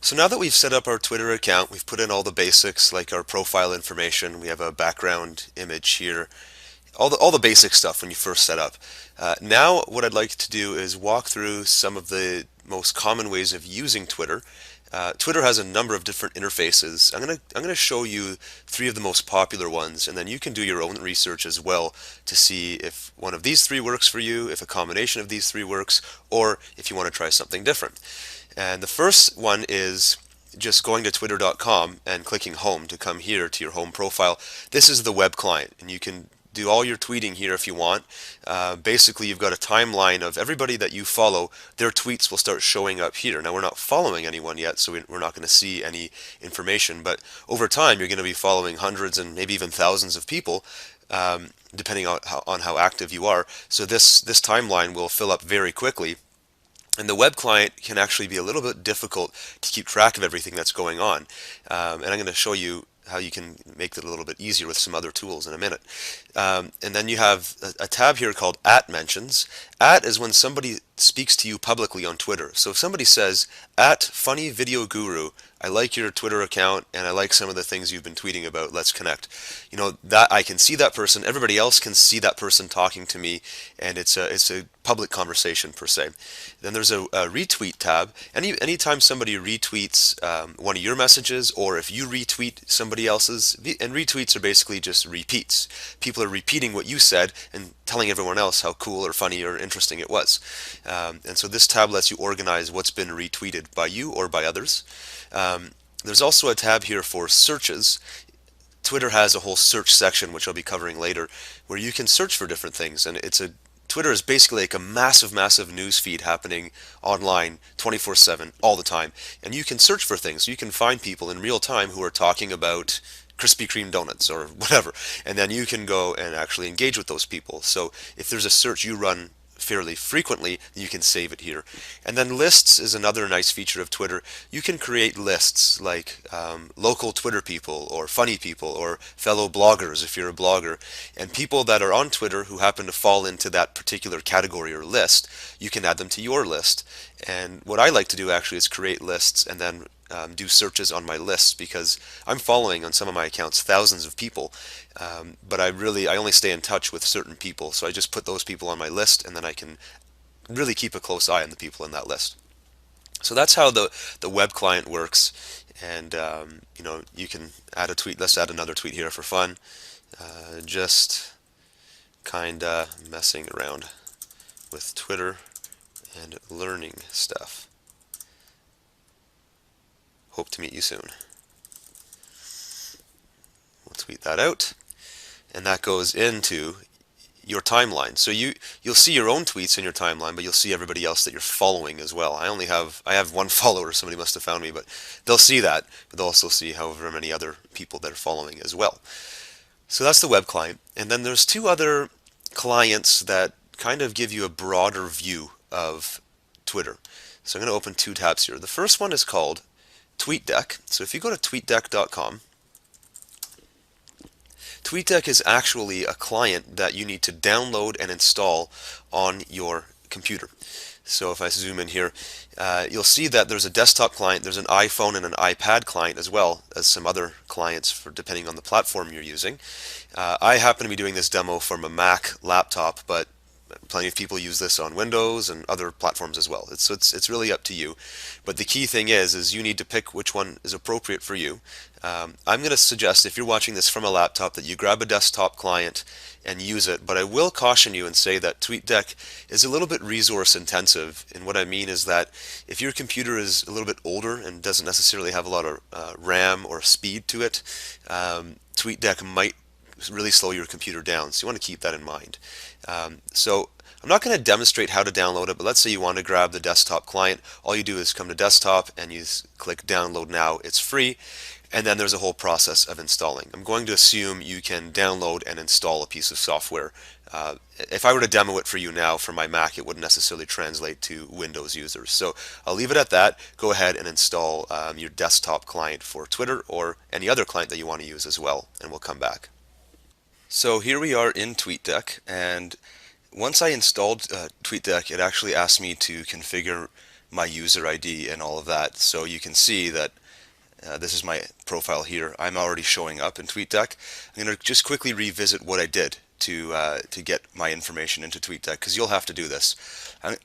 So now that we've set up our Twitter account, we've put in all the basics like our profile information, we have a background image here, all the basic stuff when you first set up. Now what I'd like to do is walk through some of the most common ways of using Twitter. Twitter has a number of different interfaces. I'm gonna show you three of the most popular ones, and then you can do your own research as well to see if one of these three works for you, if a combination of these three works, or if you want to try something different. And the first one is just going to twitter.com and clicking home to come here to your home profile. This is the web client, and you can do all your tweeting here if you want. Basically, you've got a timeline of everybody that you follow. Their tweets will start showing up here. Now, we're not following anyone yet, so we're not going to see any information. But over time, you're going to be following hundreds and maybe even thousands of people, depending on how active you are. So this timeline will fill up very quickly. And the web client can actually be a little bit difficult to keep track of everything that's going on. And I'm going to show you how you can make it a little bit easier with some other tools in a minute. And then you have a tab here called @ mentions. @ is when somebody speaks to you publicly on Twitter. So if somebody says, @funny video guru, I like your Twitter account and I like some of the things you've been tweeting about, let's connect. You know, that I can see that person, everybody else can see that person talking to me, and it's a public conversation per se. Then there's a retweet tab. Anytime somebody retweets one of your messages, or if you retweet somebody else's, and retweets are basically just repeats. People are repeating what you said and telling everyone else how cool or funny or interesting it was. And so this tab lets you organize what's been retweeted by you or by others. There's also a tab here for searches. Twitter has a whole search section, which I'll be covering later, where you can search for different things. And Twitter is basically like a massive news feed happening online 24/7 all the time. And you can search for things. You can find people in real time who are talking about Krispy Kreme donuts or whatever. And then you can go and actually engage with those people. So if there's a search you run fairly frequently, you can save it here. And then lists is another nice feature of Twitter. You can create lists like local Twitter people or funny people or fellow bloggers if you're a blogger. And people that are on Twitter who happen to fall into that particular category or list, you can add them to your list. And what I like to do actually is create lists and then do searches on my lists, because I'm following on some of my accounts thousands of people, but I only stay in touch with certain people, so I just put those people on my list, and then I can really keep a close eye on the people in that list. So that's how the web client works, and you can add a tweet. Let's add another tweet here for fun, just kinda messing around with Twitter and learning stuff. Hope to meet you soon. We'll tweet that out, and that goes into your timeline. So you'll see your own tweets in your timeline, but you'll see everybody else that you're following as well. I have one follower. Somebody must have found me, but they'll see that, but they'll also see however many other people that are following as well. So that's the web client, and then there's two other clients that kind of give you a broader view of Twitter. So I'm going to open two tabs here. The first one is called TweetDeck. So if you go to tweetdeck.com, TweetDeck is actually a client that you need to download and install on your computer. So if I zoom in here, you'll see that there's a desktop client, there's an iPhone and an iPad client, as well as some other clients for depending on the platform you're using. I happen to be doing this demo from a Mac laptop, but plenty of people use this on Windows and other platforms as well. It's really up to you. But the key thing is you need to pick which one is appropriate for you. I'm going to suggest, if you're watching this from a laptop, that you grab a desktop client and use it. But I will caution you and say that TweetDeck is a little bit resource intensive. And what I mean is that if your computer is a little bit older and doesn't necessarily have a lot of RAM or speed to it, TweetDeck might really slow your computer down. So you want to keep that in mind. So I'm not going to demonstrate how to download it, but let's say you want to grab the desktop client. All you do is come to desktop and you click download now. It's free, and then there's a whole process of installing. I'm going to assume you can download and install a piece of software. If I were to demo it for you now for my Mac, it wouldn't necessarily translate to Windows users. So I'll leave it at that. Go ahead and install your desktop client for Twitter or any other client that you want to use as well, and we'll come back. So here we are in TweetDeck, and once I installed TweetDeck, it actually asked me to configure my user ID and all of that. So you can see that this is my profile here. I'm already showing up in TweetDeck. I'm going to just quickly revisit what I did to get my information into TweetDeck, because you'll have to do this.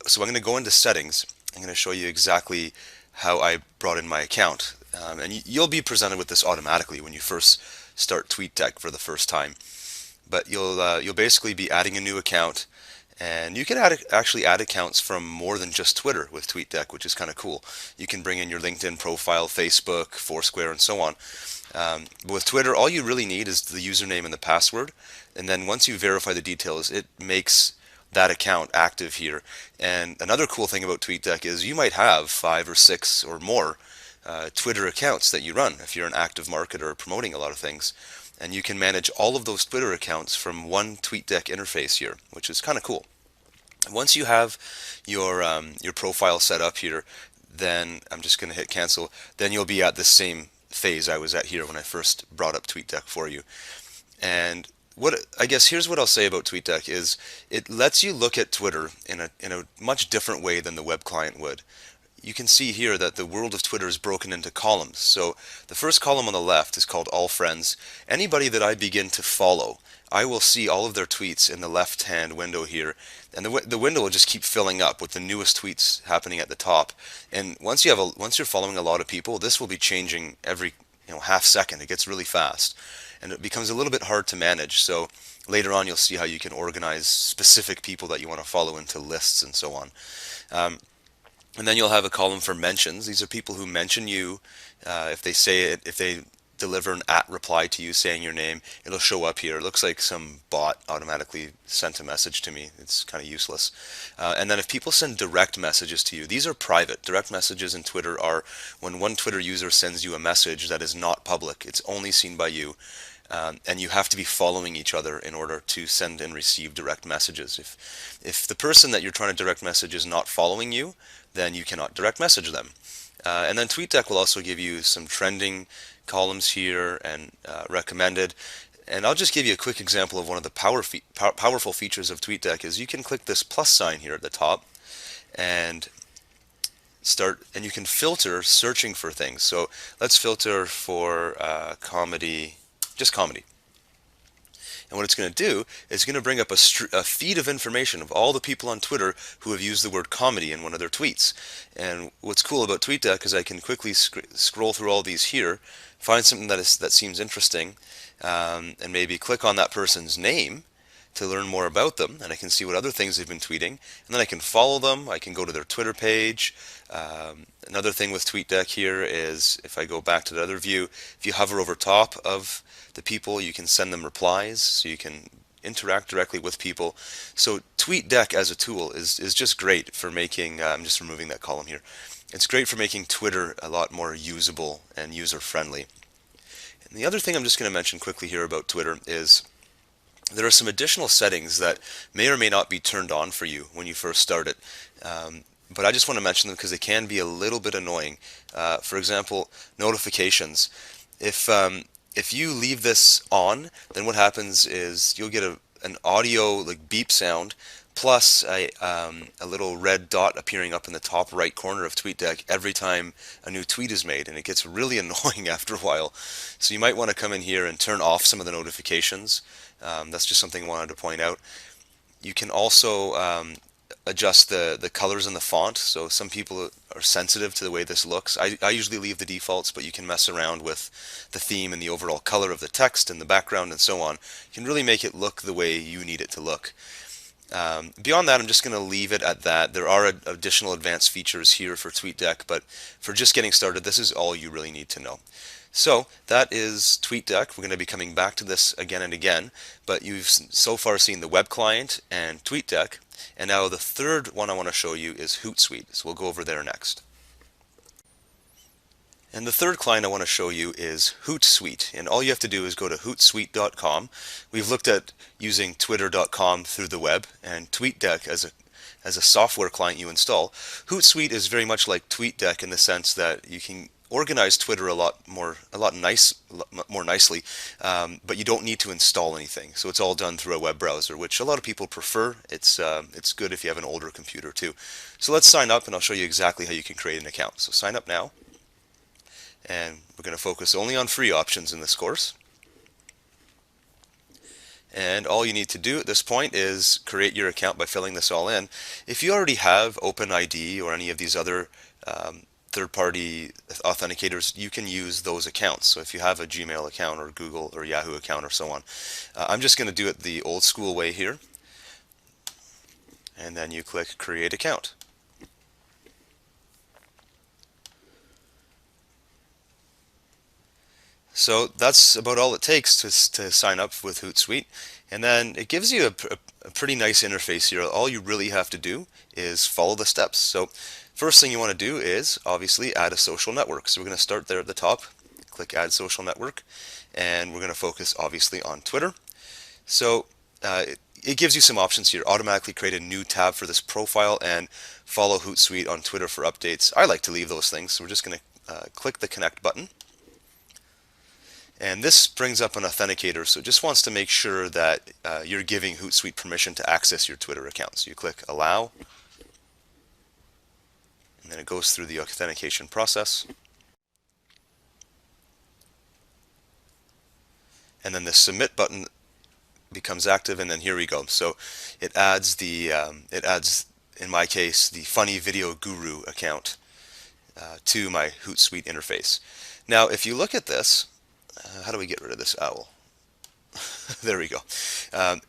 So I'm going to go into settings. I'm going to show you exactly how I brought in my account. And you'll be presented with this automatically when you first start TweetDeck for the first time. But you'll basically be adding a new account, and you can actually add accounts from more than just Twitter with TweetDeck, which is kind of cool. You can bring in your LinkedIn profile, Facebook, Foursquare, and so on. But with Twitter, all you really need is the username and the password, and then once you verify the details, it makes that account active here. And another cool thing about TweetDeck is you might have 5 or 6 or more Twitter accounts that you run if you're an active marketer promoting a lot of things. And you can manage all of those Twitter accounts from one TweetDeck interface here, which is kind of cool. Once you have your profile set up here, then I'm just going to hit cancel. Then you'll be at the same phase I was at here when I first brought up TweetDeck for you. And I guess here's what I'll say about TweetDeck is it lets you look at Twitter in a much different way than the web client would. You can see here that the world of Twitter is broken into columns. So the first column on the left is called All Friends. Anybody that I begin to follow, I will see all of their tweets in the left-hand window here, and the window will just keep filling up with the newest tweets happening at the top. And once you're following a lot of people, this will be changing every half second. It gets really fast, and it becomes a little bit hard to manage. So later on, you'll see how you can organize specific people that you want to follow into lists and so on. And then you'll have a column for mentions. These are people who mention you. If they deliver an @ reply to you saying your name, it'll show up here. It looks like some bot automatically sent a message to me. It's kind of useless. And then if people send direct messages to you, these are private. Direct messages in Twitter are when one Twitter user sends you a message that is not public. It's only seen by you. And you have to be following each other in order to send and receive direct messages. If the person that you're trying to direct message is not following you, then you cannot direct message them. And then TweetDeck will also give you some trending columns here and recommended. And I'll just give you a quick example of one of the powerful features of TweetDeck is you can click this plus sign here at the top and you can filter searching for things. So let's filter for comedy, just comedy. And what it's going to do is it's going to bring up a feed of information of all the people on Twitter who have used the word comedy in one of their tweets. And what's cool about TweetDeck is I can quickly scroll through all these here, find something that seems interesting, and maybe click on that person's name to learn more about them, and I can see what other things they've been tweeting, and then I can follow them. I can go to their Twitter page. Another thing with TweetDeck here is if I go back to the other view, if you hover over top of the people, you can send them replies, so you can interact directly with people. So TweetDeck as a tool is just great for making, I'm just removing that column here, it's great for making Twitter a lot more usable and user-friendly. And the other thing I'm just going to mention quickly here about Twitter is there are some additional settings that may or may not be turned on for you when you first start it. But I just want to mention them because they can be a little bit annoying. For example, notifications. If you leave this on, then what happens is you'll get an audio like beep sound plus a little red dot appearing up in the top right corner of TweetDeck every time a new tweet is made, and it gets really annoying after a while. So you might want to come in here and turn off some of the notifications. That's just something I wanted to point out. You can also adjust the colors and the font. So some people are sensitive to the way this looks. I usually leave the defaults, but you can mess around with the theme and the overall color of the text and the background and so on. You can really make it look the way you need it to look. Beyond that, I'm just going to leave it at that. There are additional advanced features here for TweetDeck, but for just getting started, this is all you really need to know. So that is TweetDeck. We're going to be coming back to this again and again, but you've so far seen the web client and TweetDeck, and now the third one I want to show you is Hootsuite, so we'll go over there next. And the third client I want to show you is Hootsuite, and all you have to do is go to hootsuite.com. We've looked at using twitter.com through the web and TweetDeck as a software client you install. Hootsuite is very much like TweetDeck in the sense that you can organize Twitter a lot more nicely, but you don't need to install anything. So it's all done through a web browser, which a lot of people prefer. It's good if you have an older computer too. So let's sign up, and I'll show you exactly how you can create an account. So sign up now, and we're going to focus only on free options in this course. And all you need to do at this point is create your account by filling this all in. If you already have OpenID or any of these other third-party authenticators, you can use those accounts. So if you have a Gmail account or Google or Yahoo account or so on, I'm just going to do it the old school way here. And then you click Create Account. So that's about all it takes to sign up with Hootsuite. And then it gives you a pretty nice interface here. All you really have to do is follow the steps. So first thing you want to do is obviously add a social network. So we're going to start there at the top, click Add Social Network, and we're going to focus obviously on Twitter. So it gives you some options here. Automatically create a new tab for this profile and follow Hootsuite on Twitter for updates. I like to leave those things, so we're just going to click the connect button. And this brings up an authenticator, so it just wants to make sure that you're giving Hootsuite permission to access your Twitter account. So you click Allow, and then it goes through the authentication process. And then the Submit button becomes active, and then here we go. So it adds in my case, the Funny Video Guru account to my Hootsuite interface. Now, if you look at this, how do we get rid of this owl? There we go.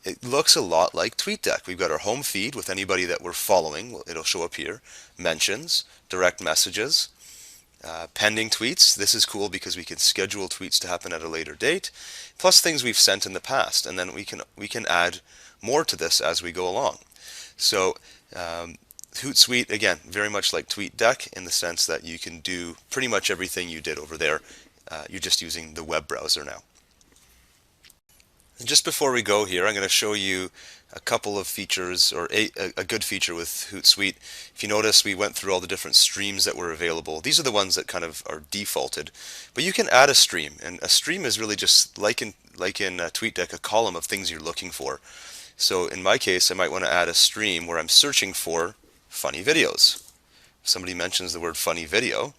It looks a lot like TweetDeck. We've got our home feed with anybody that we're following. It'll show up here. Mentions, direct messages, pending tweets. This is cool because we can schedule tweets to happen at a later date, plus things we've sent in the past, and then we can add more to this as we go along. So Hootsuite, again, very much like TweetDeck in the sense that you can do pretty much everything you did over there. You're just using the web browser now. And just before we go here, I'm going to show you a couple of features, or a good feature with Hootsuite. If you notice, we went through all the different streams that were available. These are the ones that kind of are defaulted, but you can add a stream, and a stream is really just like in TweetDeck, a column of things you're looking for. So in my case, I might want to add a stream where I'm searching for funny videos. If somebody mentions the word funny video,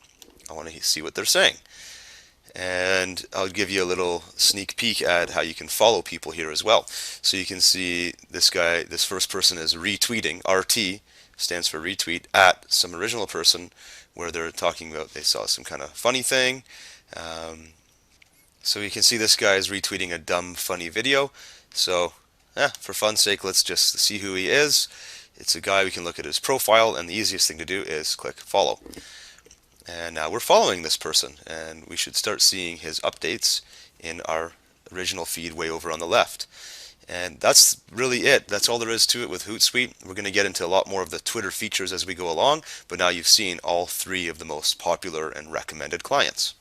I want to see what they're saying. And I'll give you a little sneak peek at how you can follow people here as well. So you can see this guy, this first person is retweeting. RT stands for retweet at some original person where they're talking about they saw some kind of funny thing. So you can see this guy is retweeting a dumb funny video. So for fun's sake, let's just see who he is. It's a guy. We can look at his profile, and the easiest thing to do is click follow. And now we're following this person, and we should start seeing his updates in our original feed way over on the left. And that's really it. That's all there is to it with Hootsuite. We're going to get into a lot more of the Twitter features as we go along, but now you've seen all three of the most popular and recommended clients.